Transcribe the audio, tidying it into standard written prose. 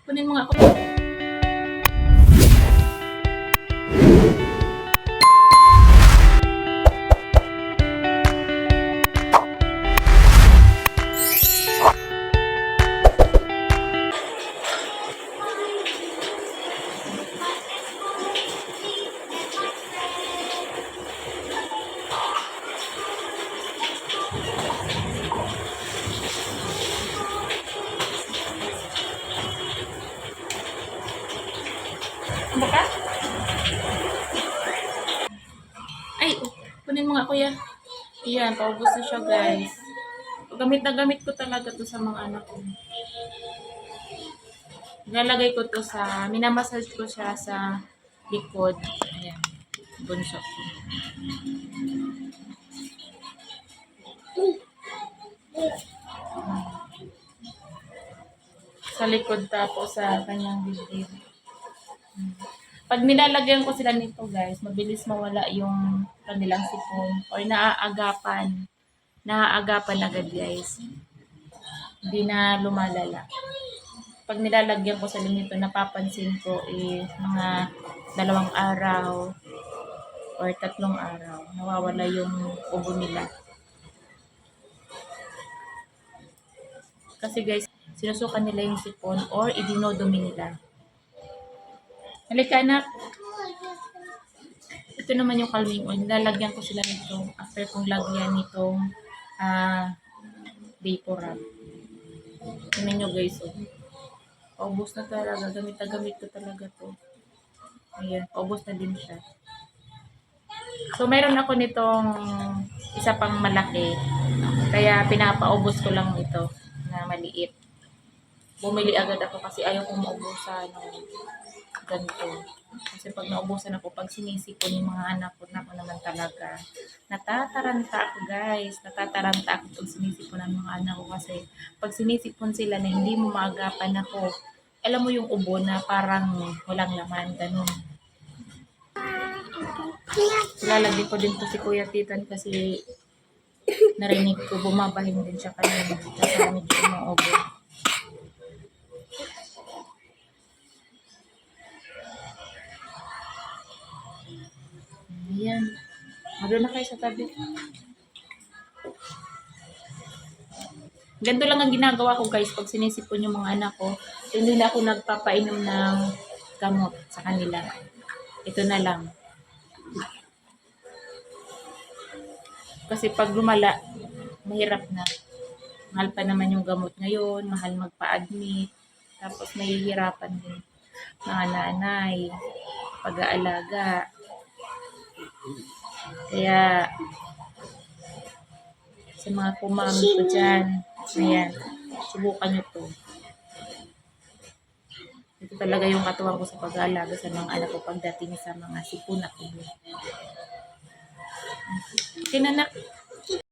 Kunin mo nga ako. Ano ka? Ay, kunin mo nga kuya. Ayan, paubos na siya guys. Gamit na gamit ko talaga to sa mga anak ko. Nilalagay ko to sa, minamassage ko siya sa likod. Ayan, bunso ko. Sa likod tapos sa kanyang bibig. Pag nilalagyan ko sila nito guys, mabilis mawala yung kanilang sipon or naaagapan. Naaagapan agad guys. Hindi na lumalala. Pag nilalagyan ko sila nito, napapansin ko mga 2 araw or 3 araw, nawawala yung ubo nila. Kasi guys, sinusukan nila yung sipon or idinodumi nila. Halika anak. Ito naman yung calming oil. Nilalagyan ko sila nito after kong lagyan nitong Vaporub. Tingnan nyo guys. Oh. Paubos na talaga. Gamit na gamit ko talaga to. Ayan. Paubos na din siya. So, meron ako nitong isa pang malaki. Kaya pinapaubos ko lang ito na maliit. Bumili agad ako kasi ayaw kong maubusan ng ganito. Kasi pag naubusan ako, pag sinisipon yung mga anak ko, na ako naman talaga. Natataranta ako guys. Natataranta ako pag sinisipon ng mga anak ko kasi pag sinisipon sila na hindi mo maagapan ako, alam mo yung ubo na parang walang laman, ganun. Lalagyan ko din to si Kuya Titan kasi narinig ko bumabahing din siya kanina. Kasi medyo umuubo. Ayan. Magano na kayo sa tabi. Ganito lang ang ginagawa ko guys pag sinisipon yung mga anak ko. Hindi na ako nagpapainom ng gamot sa kanila. Ito na lang. Kasi pag lumala, mahirap na. Mahal pa naman yung gamot ngayon, mahal magpa-admit. Tapos mahihirapan din mga nanay, pag-aalaga. Kaya, sa mga kumami ko dyan, ayan, subukan nyo to. Ito talaga yung katuwang ko sa pag-aalaga sa mga anak ko pagdating sa mga sipon at ubo. Kinanak.